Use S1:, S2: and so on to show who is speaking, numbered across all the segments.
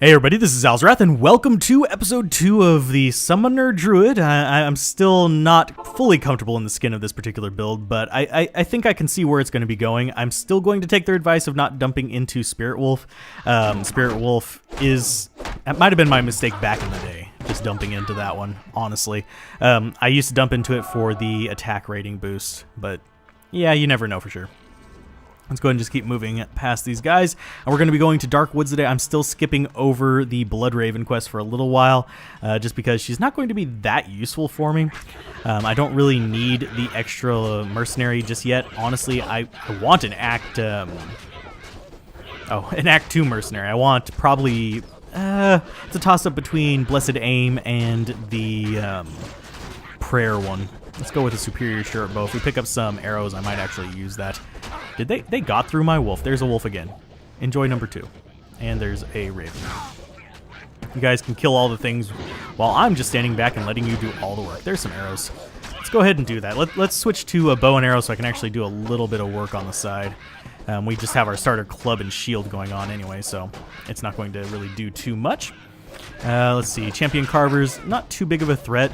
S1: Hey everybody, this is Alzorath, and welcome to episode 2 of the Summoner Druid. I'm still not fully comfortable in the skin of this particular build, but I think I can see where it's going to be going. I'm still going to take their advice of not dumping into Spirit Wolf. Spirit Wolf that might have been my mistake back in the day, just dumping into that one, honestly. I used to dump into it for the attack rating boost, but yeah, you never know for sure. Let's go ahead and just keep moving past these guys. And we're going to be going to Dark Woods today. I'm still skipping over the Blood Raven quest for a little while, just because she's not going to be that useful for me. I don't really need the extra mercenary just yet. Honestly, I want an Act... an Act 2 mercenary. I want probably... it's a toss-up between Blessed Aim and the Prayer one. Let's go with a Superior Short Bow. If we pick up some arrows, I might actually use that. Did they got through my wolf? There's a wolf again. Enjoy number 2. And there's a raven. You guys can kill all the things while I'm just standing back and letting you do all the work. There's some arrows. Let's go ahead and do that. Let's switch to a bow and arrow so I can actually do a little bit of work on the side. We just have our starter club and shield going on anyway, so it's not going to really do too much. Let's see, Champion Carvers, not too big of a threat.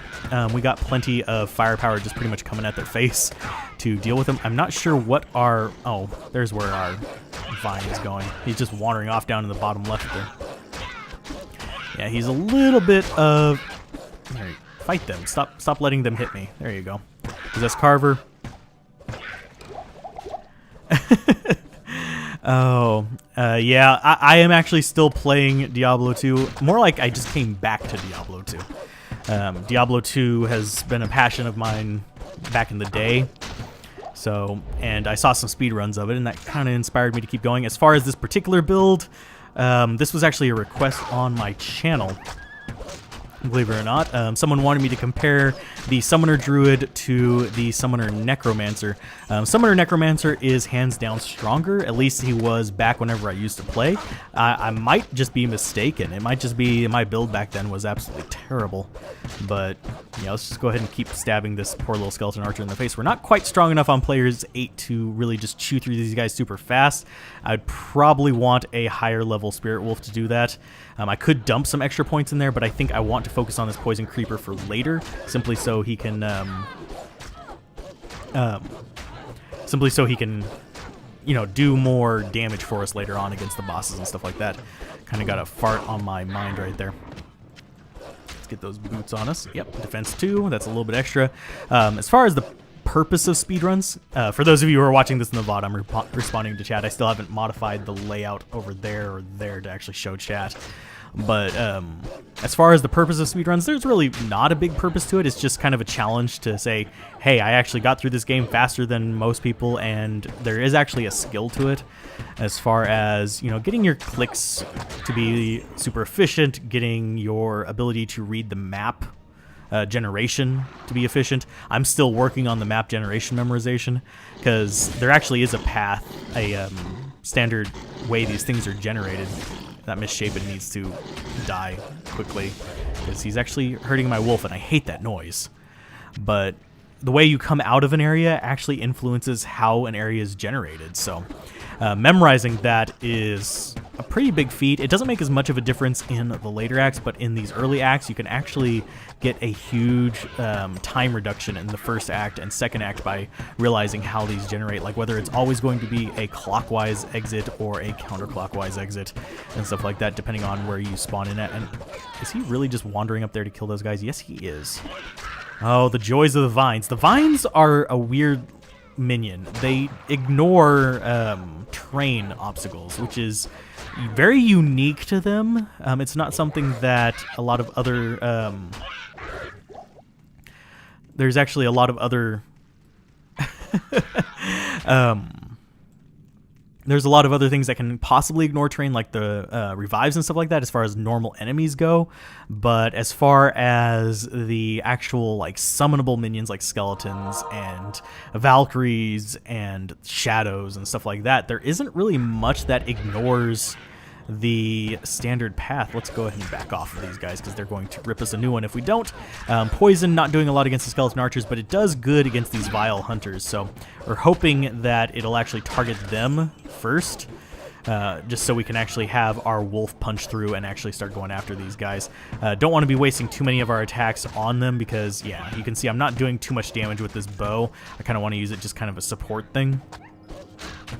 S1: We got plenty of firepower just pretty much coming at their face to deal with them. I'm not sure what our... Oh, there's where our vine is going. He's just wandering off down in the bottom left there. Yeah, he's a little bit of... There, fight them. Stop letting them hit me. There you go. Possess Carver. Yeah, I am actually still playing Diablo 2. More like I just came back to Diablo 2. Diablo 2 has been a passion of mine back in the day. So, and I saw some speedruns of it, and that kind of inspired me to keep going. As far as this particular build, this was actually a request on my channel. Believe it or not, someone wanted me to compare the Summoner Druid to the Summoner Necromancer. Summoner Necromancer is hands down stronger, at least he was back whenever I used to play. I might just be mistaken. It might just be my build back then was absolutely terrible. But, yeah, let's just go ahead and keep stabbing this poor little skeleton archer in the face. We're not quite strong enough on players 8 to really just chew through these guys super fast. I'd probably want a higher level Spirit Wolf to do that. I could dump some extra points in there, but I think I want to focus on this Poison Creeper for later, simply so he can, you know, do more damage for us later on against the bosses and stuff like that. Kind of got a fart on my mind right there. Let's get those boots on us. Yep, defense 2. That's a little bit extra. As far as the purpose of speedruns, for those of you who are watching this in the VOD, I'm responding to chat. I still haven't modified the layout over there or there to actually show chat. But as far as the purpose of speedruns, there's really not a big purpose to it. It's just kind of a challenge to say, hey, I actually got through this game faster than most people, and there is actually a skill to it as far as, you know, getting your clicks to be super efficient, getting your ability to read the map generation to be efficient. I'm still working on the map generation memorization because there actually is a path, a standard way these things are generated. That misshapen needs to die quickly because he's actually hurting my wolf, and I hate that noise. But the way you come out of an area actually influences how an area is generated. So memorizing that is a pretty big feat. It doesn't make as much of a difference in the later acts, but in these early acts, you can actually get a huge time reduction in the first act and second act by realizing how these generate, like whether it's always going to be a clockwise exit or a counterclockwise exit and stuff like that, depending on where you spawn in at. And is he really just wandering up there to kill those guys? Yes, he is. Oh, the joys of the vines. The vines are a weird minion. They ignore terrain obstacles, which is very unique to them. It's not something that a lot of other... there's actually a lot of other... there's a lot of other things that can possibly ignore terrain, like the revives and stuff like that, as far as normal enemies go. But as far as the actual like summonable minions, like skeletons and Valkyries and shadows and stuff like that, there isn't really much that ignores the standard path. Let's go ahead and back off of these guys because they're going to rip us a new one if we don't. Poison not doing a lot against the skeleton archers, but it does good against these vile hunters, so we're hoping that it'll actually target them first. just so we can actually have our wolf punch through and actually start going after these guys. Don't want to be wasting too many of our attacks on them because, yeah, you can see I'm not doing too much damage with this bow. I kind of want to use it just kind of a support thing.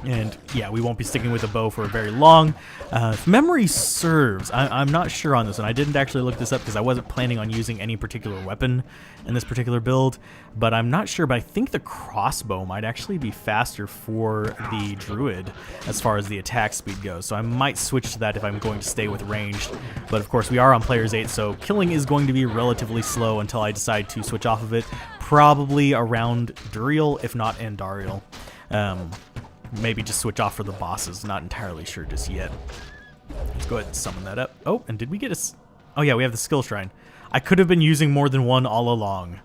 S1: And yeah, we won't be sticking with the bow for very long. If memory serves, I'm not sure on this one. I didn't actually look this up because I wasn't planning on using any particular weapon in this particular build, but I'm not sure. But I think the crossbow might actually be faster for the Druid as far as the attack speed goes. So I might switch to that if I'm going to stay with ranged. But of course, we are on players 8, so killing is going to be relatively slow until I decide to switch off of it. Probably around Duriel, if not Andariel. Maybe just switch off for the bosses. Not entirely sure just yet. Let's go ahead and summon that up. Oh, and did we get a... Oh yeah, we have the skill shrine. I could have been using more than one all along.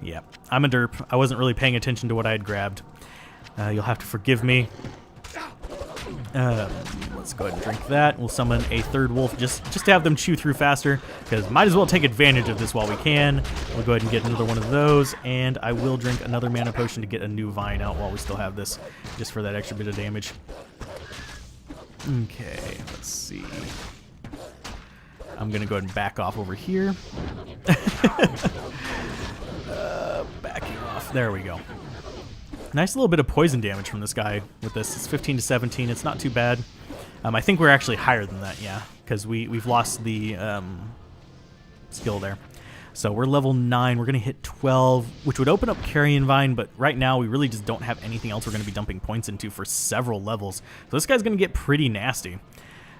S1: Yeah, I'm a derp. I wasn't really paying attention to what I had grabbed. You'll have to forgive me. Let's go ahead and drink that. We'll summon a third wolf just to have them chew through faster, because might as well take advantage of this while we can. We'll go ahead and get another one of those, and I will drink another mana potion to get a new vine out while we still have this, just for that extra bit of damage. Okay, let's see. I'm going to go ahead and back off over here. Backing off. There we go. Nice little bit of poison damage from this guy with this. It's 15 to 17. It's not too bad. I think we're actually higher than that, yeah, because we've lost the skill there. So we're level 9. We're going to hit 12, which would open up Carrion Vine, but right now we really just don't have anything else we're going to be dumping points into for several levels. So this guy's going to get pretty nasty.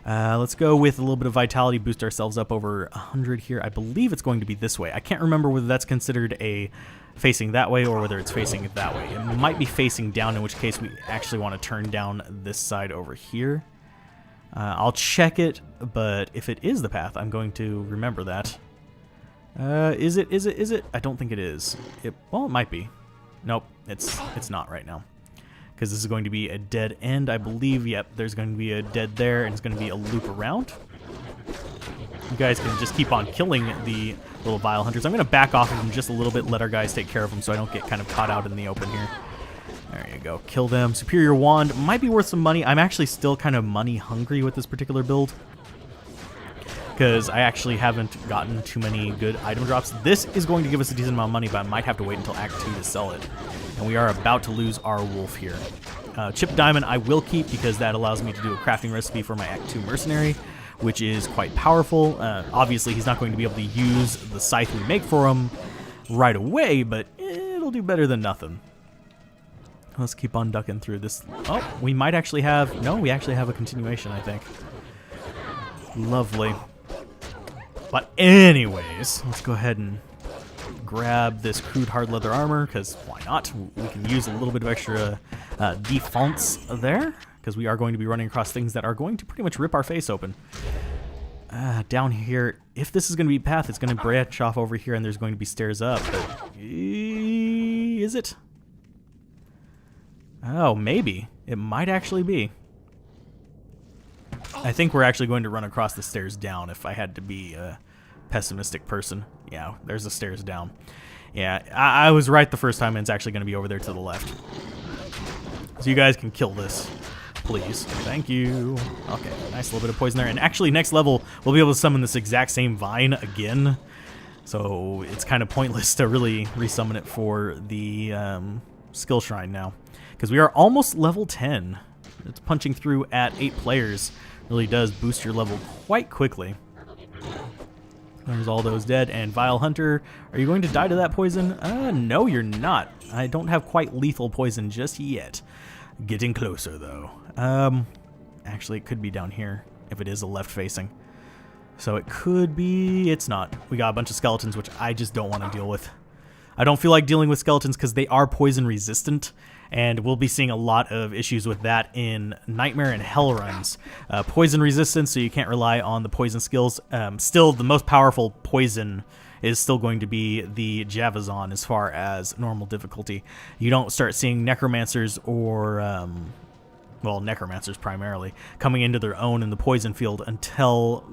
S1: Let's go with a little bit of vitality, boost ourselves up over 100 here. I believe it's going to be this way. I can't remember whether that's considered a facing that way or whether it's facing that way. It might be facing down, in which case we actually want to turn down this side over here. I'll check it, but if it is the path, I'm going to remember that. Is it? I don't think it is. Well, it might be. Nope, it's not right now. Because this is going to be a dead end, I believe. Yep, there's going to be a dead there, and it's going to be a loop around. You guys can just keep on killing the little Vile Hunters. I'm going to back off of them just a little bit, let our guys take care of them so I don't get kind of caught out in the open here. There you go. Kill them. Superior Wand might be worth some money. I'm actually still kind of money hungry with this particular build, because I actually haven't gotten too many good item drops. This is going to give us a decent amount of money, but I might have to wait until Act 2 to sell it. And we are about to lose our wolf here. Chip Diamond I will keep because that allows me to do a crafting recipe for my Act 2 mercenary, which is quite powerful. Obviously, he's not going to be able to use the scythe we make for him right away, but it'll do better than nothing. Let's keep on ducking through this. Oh, we might actually have... No, we actually have a continuation, I think. Lovely. But anyways, let's go ahead and grab this crude hard leather armor, because why not? We can use a little bit of extra defense there, because we are going to be running across things that are going to pretty much rip our face open. Down here, if this is going to be path, it's going to branch off over here, and there's going to be stairs up. But is it? Oh, maybe. It might actually be. I think we're actually going to run across the stairs down if I had to be a pessimistic person. Yeah, there's the stairs down. Yeah, I was right the first time, and it's actually going to be over there to the left. So you guys can kill this, please. Thank you. Okay, nice little bit of poison there. And actually, next level, we'll be able to summon this exact same vine again. So it's kind of pointless to really resummon it for the skill shrine now, because we are almost level 10. It's punching through at 8 players. Really does boost your level quite quickly. There's all those dead. And Vile Hunter, are you going to die to that poison? No, you're not. I don't have quite lethal poison just yet. Getting closer, though. Actually, it could be down here if it is a left facing. So it could be... It's not. We got a bunch of skeletons, which I just don't want to deal with. I don't feel like dealing with skeletons because they are poison resistant, and we'll be seeing a lot of issues with that in Nightmare and Hell runs. Poison resistance, so you can't rely on the poison skills. Still, the most powerful poison is still going to be the Javazon as far as normal difficulty. You don't start seeing Necromancers or, well, Necromancers primarily, coming into their own in the poison field until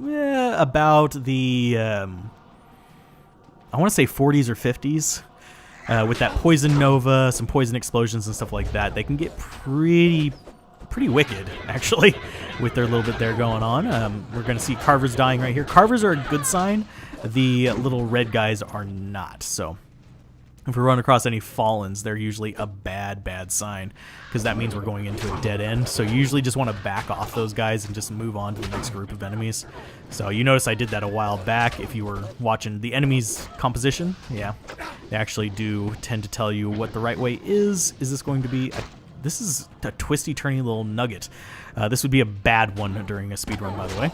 S1: about the, I want to say 40s or 50s. With that Poison Nova, some Poison Explosions and stuff like that, they can get pretty pretty wicked, actually, with their little bit there going on. We're going to see Carvers dying right here. Carvers are a good sign. The little red guys are not. So if we run across any Fallens, they're usually a bad sign, because that means we're going into a dead end. So you usually just want to back off those guys and just move on to the next group of enemies. So you notice I did that a while back. If you were watching the enemy's composition, yeah, they actually do tend to tell you what the right way is. Is this going to be this is a twisty, turny little nugget. This would be a bad one during a speed run, by the way,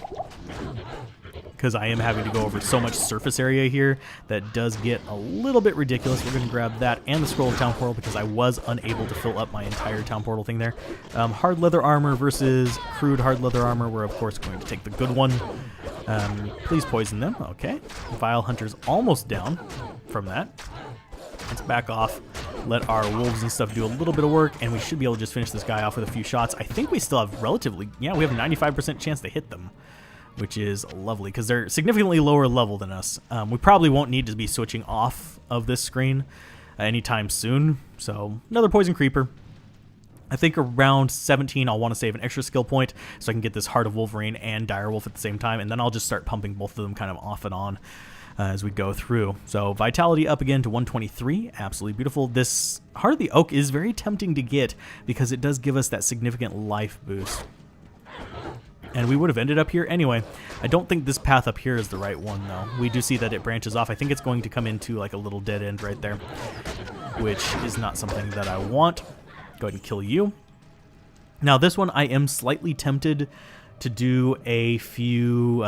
S1: because I am having to go over so much surface area here that does get a little bit ridiculous. We're going to grab that and the scroll of town portal because I was unable to fill up my entire town portal thing there. Hard leather armor versus crude hard leather armor. We're of course going to take the good one. Please poison them. Okay. Vile Hunter's almost down from that. Let's back off, let our wolves and stuff do a little bit of work, and we should be able to just finish this guy off with a few shots. I think we still have relatively, yeah, we have a 95% chance to hit them, which is lovely because they're significantly lower level than us. We probably won't need to be switching off of this screen anytime soon. So another poison creeper. I think around 17 I'll want to save an extra skill point so I can get this Heart of Wolverine and Direwolf at the same time, and then I'll just start pumping both of them kind of off and on as we go through. So vitality up again to 123, absolutely beautiful. This Heart of the Oak is very tempting to get because it does give us that significant life boost. And we would have ended up here anyway. I don't think this path up here is the right one, though. We do see that it branches off. I think it's going to come into like a little dead end right there, which is not something that I want. Go ahead and kill you. Now, this one I am slightly tempted to do a few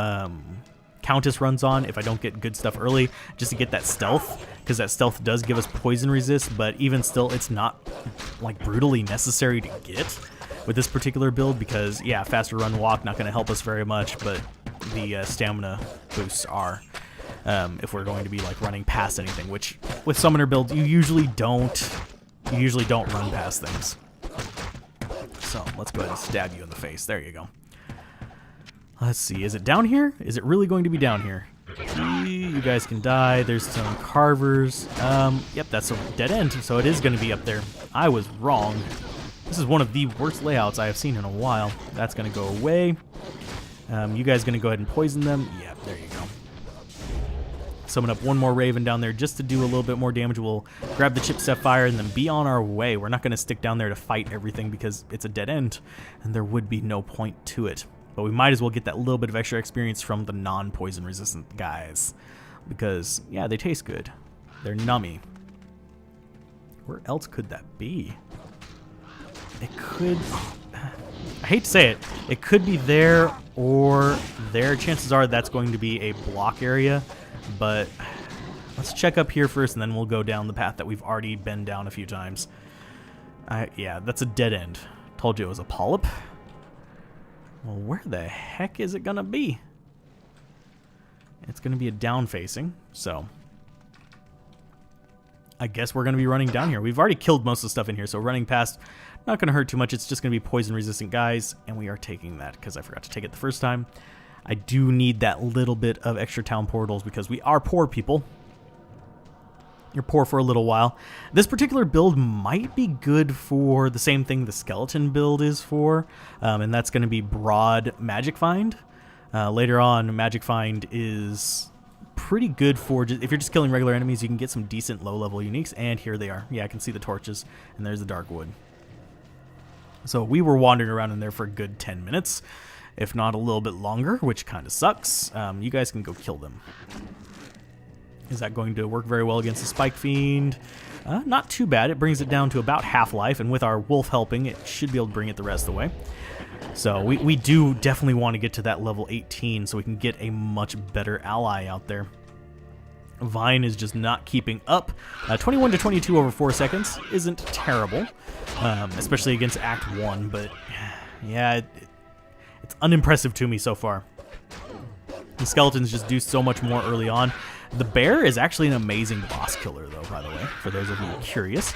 S1: Countess runs on if I don't get good stuff early, just to get that stealth, because that stealth does give us poison resist, but even still, it's not like brutally necessary to get with this particular build because, yeah, faster run walk not going to help us very much, but the stamina boosts are if we're going to be like running past anything, which with summoner builds you usually don't run past things. So let's go ahead and stab you in the face. There you go. Let's see, is it down here? Is it really going to be down here? You guys can die. There's some carvers. Yep, that's a dead end, so it is going to be up there. I was wrong. This is one of the worst layouts I have seen in a while. That's going to go away. You guys going to go ahead and poison them? Yeah, there you go. Summon up one more Raven down there just to do a little bit more damage. We'll grab the Chip Sapphire and then be on our way. We're not going to stick down there to fight everything because it's a dead end, and there would be no point to it. But we might as well get that little bit of extra experience from the non-poison resistant guys because, yeah, they taste good. They're nummy. Where else could that be? It could... I hate to say it. It could be there or there. Chances are that's going to be a block area. But let's check up here first, and then we'll go down the path that we've already been down a few times. Yeah, that's a dead end. Told you it was a polyp. Well, where the heck is it going to be? It's going to be a down-facing, so I guess we're going to be running down here. We've already killed most of the stuff in here, so running past, not going to hurt too much. It's just going to be poison-resistant guys, and we are taking that because I forgot to take it the first time. I do need that little bit of extra town portals because we are poor people. You're poor for a little while. This particular build might be good for the same thing the skeleton build is for, and that's going to be broad magic find. Later on, magic find is pretty good for if you're just killing regular enemies. You can get some decent low-level uniques, and here they are. Yeah, I can see the torches, and there's the dark wood. So we were wandering around in there for a good 10 minutes, if not a little bit longer, which kind of sucks. You guys can go kill them. Is that going to work very well against the Spike Fiend? Not too bad. It brings it down to about half life, and with our wolf helping, it should be able to bring it the rest of the way. So we do definitely want to get to that level 18 so we can get a much better ally out there. Vine is just not keeping up. 21 to 22 over 4 seconds isn't terrible, especially against Act 1, but yeah, it's unimpressive to me so far. The skeletons just do so much more early on. The bear is actually an amazing boss killer, though, by the way, for those of you curious.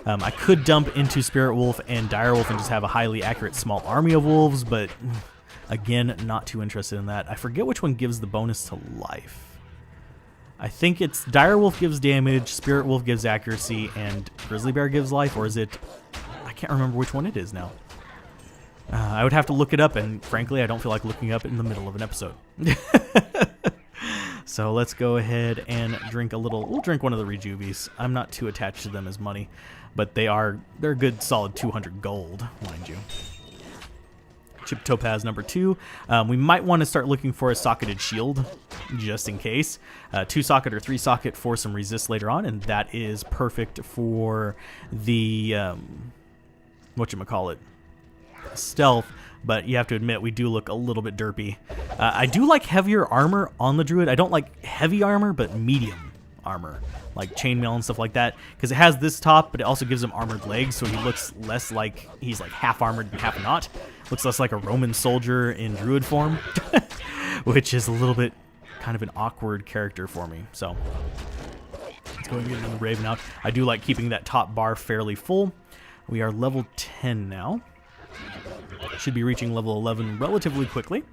S1: I could dump into Spirit Wolf and Dire Wolf and just have a highly accurate small army of wolves, but again, not too interested in that. I forget which one gives the bonus to life. I think it's Dire Wolf gives damage, Spirit Wolf gives accuracy, and Grizzly Bear gives life, or is it... I can't remember which one it is now. I would have to look it up, and frankly, I don't feel like looking up in the middle of an episode. So let's go ahead and drink a little. We'll drink one of the rejuvies. I'm not too attached to them as money, but they're a good solid 200 gold, mind you. Chip Topaz number 2. We might want to start looking for a socketed shield, just in case. 2 socket or 3 socket for some resist later on, and that is perfect for the whatchamacallit, stealth. But you have to admit, we do look a little bit derpy. I do like heavier armor on the Druid. I don't like heavy armor, but medium armor, like chainmail and stuff like that, because it has this top, but it also gives him armored legs, so he looks less like he's like half armored and half not. Looks less like a Roman soldier in Druid form, which is a little bit kind of an awkward character for me. So let's go and get another Raven out. I do like keeping that top bar fairly full. We are level 10 now. Should be reaching level 11 relatively quickly.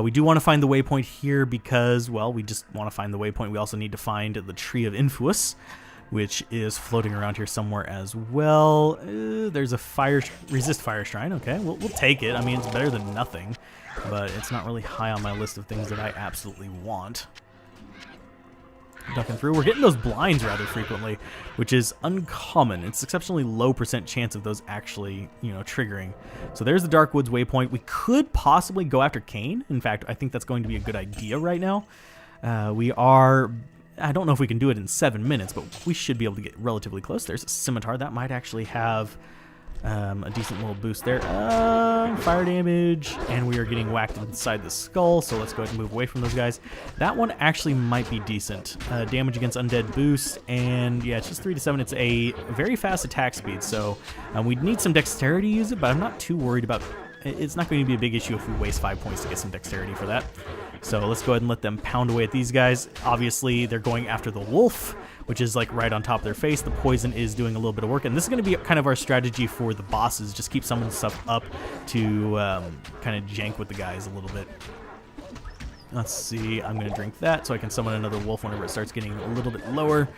S1: We do want to find the waypoint here because, well, we just want to find the waypoint. We also need to find the Tree of Influence, which is floating around here somewhere as well. There's a resist fire shrine. Okay, we'll take it. I mean, it's better than nothing, but it's not really high on my list of things that I absolutely want. Ducking through. We're getting those blinds rather frequently, which is uncommon. It's exceptionally low % chance of those actually, triggering. So there's the Darkwoods waypoint. We could possibly go after Cain. In fact, I think that's going to be a good idea right now. I don't know if we can do it in 7 minutes, but we should be able to get relatively close. There's a scimitar. That might actually have a decent little boost there. Fire damage, and we are getting whacked inside the skull, so let's go ahead and move away from those guys. That one actually might be decent. Damage against undead boost, and yeah, it's just 3 to 7. It's a very fast attack speed, so we'd need some dexterity to use it, but I'm not too worried about. It's not going to be a big issue if we waste 5 points to get some dexterity for that. So let's go ahead and let them pound away at these guys. Obviously, they're going after the wolf, which is like right on top of their face. The poison is doing a little bit of work, and this is going to be kind of our strategy for the bosses. Just keep some of the stuff up to kind of jank with the guys a little bit. Let's see, I'm going to drink that so I can summon another wolf whenever it starts getting a little bit lower.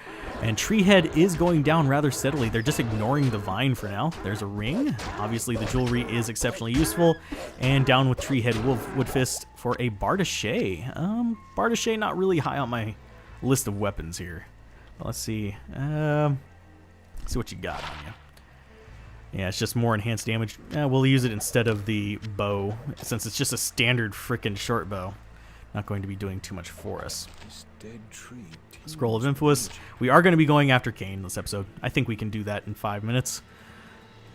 S1: And Treehead is going down rather steadily. They're just ignoring the vine for now. There's a ring. Obviously, the jewelry is exceptionally useful. And down with Treehead Woodfist for a Bardache. Bardache not really high on my list of weapons here. But let's see. See what you got on you. Yeah, it's just more enhanced damage. We'll use it instead of the bow, since it's just a standard frickin' short bow. Not going to be doing too much for us. Scroll of Influence. We are going to be going after Cain this episode. I think we can do that in 5 minutes.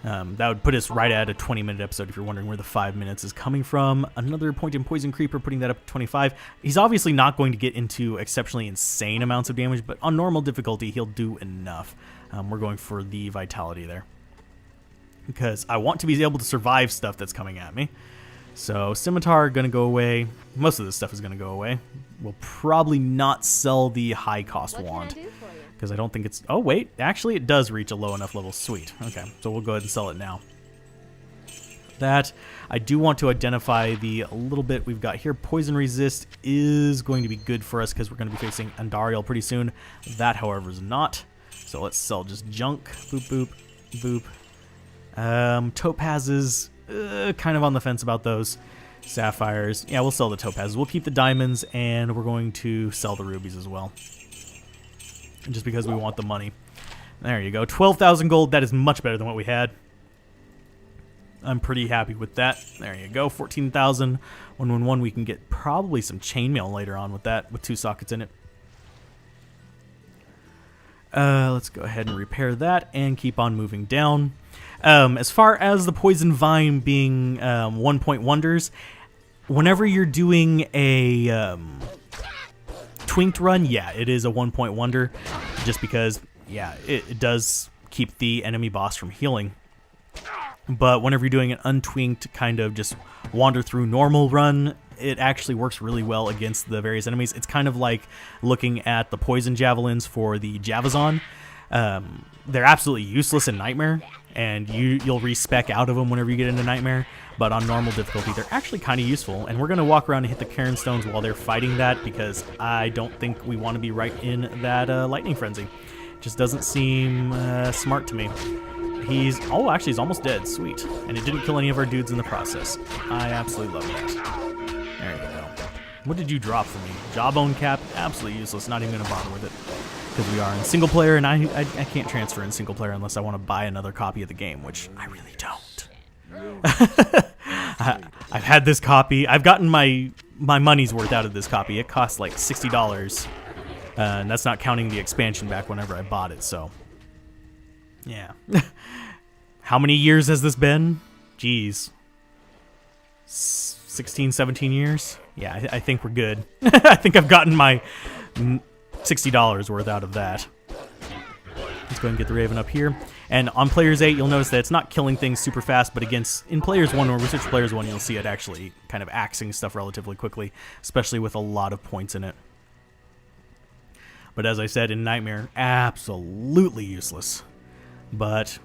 S1: That would put us right at a 20-minute episode if you're wondering where the 5 minutes is coming from. Another point in Poison Creeper, putting that up to 25. He's obviously not going to get into exceptionally insane amounts of damage, but on normal difficulty, he'll do enough. We're going for the Vitality there, because I want to be able to survive stuff that's coming at me. So Scimitar going to go away. Most of this stuff is going to go away. We'll probably not sell the high cost wand, because I don't think it's... Oh, wait. Actually, it does reach a low enough level. Sweet. Okay, so we'll go ahead and sell it now. That. I do want to identify the little bit we've got here. Poison resist is going to be good for us because we're going to be facing Andariel pretty soon. That, however, is not. So let's sell just junk. Boop, boop, boop. Topazes... kind of on the fence about those. Sapphires. Yeah, we'll sell the topazes. We'll keep the diamonds, and we're going to sell the rubies as well, just because we want the money. There you go. 12,000 gold. That is much better than what we had. I'm pretty happy with that. There you go. 14,000. 111. We can get probably some chainmail later on with that, with 2 sockets in it. Let's go ahead and repair that and keep on moving down. As far as the Poison Vine being 1 point wonders, whenever you're doing a twinked run, yeah, it is a 1 point wonder, just because, yeah, it does keep the enemy boss from healing. But whenever you're doing an untwinked kind of just wander through normal run, it actually works really well against the various enemies. It's kind of like looking at the poison javelins for the Javazon. They're absolutely useless in Nightmare, and you'll respec out of them whenever you get into Nightmare, but on normal difficulty they're actually kind of useful. And we're going to walk around and hit the Cairn Stones while they're fighting that, because I don't think we want to be right in that Lightning Frenzy. It just doesn't seem smart to me. Oh, actually, he's almost dead. Sweet. And it didn't kill any of our dudes in the process. I absolutely love that. There you go. What did you drop for me? Jawbone cap? Absolutely useless. Not even going to bother with it. Because we are in single player, and I can't transfer in single player unless I want to buy another copy of the game, which I really don't. I've had this copy. I've gotten my money's worth out of this copy. It costs like $60. And that's not counting the expansion back whenever I bought it, so... Yeah. How many years has this been? Jeez. 16, 17 years? Yeah, I think we're good. I think I've gotten my $60 worth out of that. Let's go ahead and get the Raven up here. And on Players 8, you'll notice that it's not killing things super fast, but in Players 1 or Research Players 1, you'll see it actually kind of axing stuff relatively quickly, especially with a lot of points in it. But as I said, in Nightmare, absolutely useless. But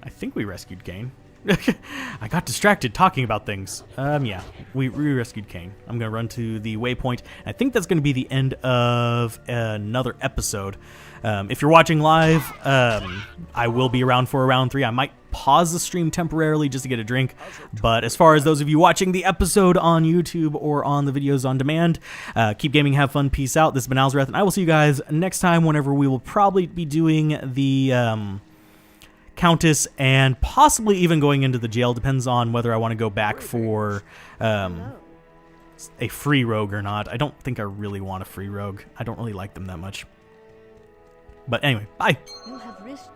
S1: I think we rescued Kane. I got distracted talking about things. Yeah, we rescued Kane. I'm going to run to the waypoint. I think that's going to be the end of another episode. If you're watching live, I will be around for round 3. I might pause the stream temporarily just to get a drink. But as far as those of you watching the episode on YouTube or on the videos on demand, keep gaming, have fun, peace out. This has been Alzorath, and I will see you guys next time whenever we will probably be doing the... Countess, and possibly even going into the jail. Depends on whether I want to go back for a free rogue or not. I don't think I really want a free rogue. I don't really like them that much. But anyway, bye. You have risked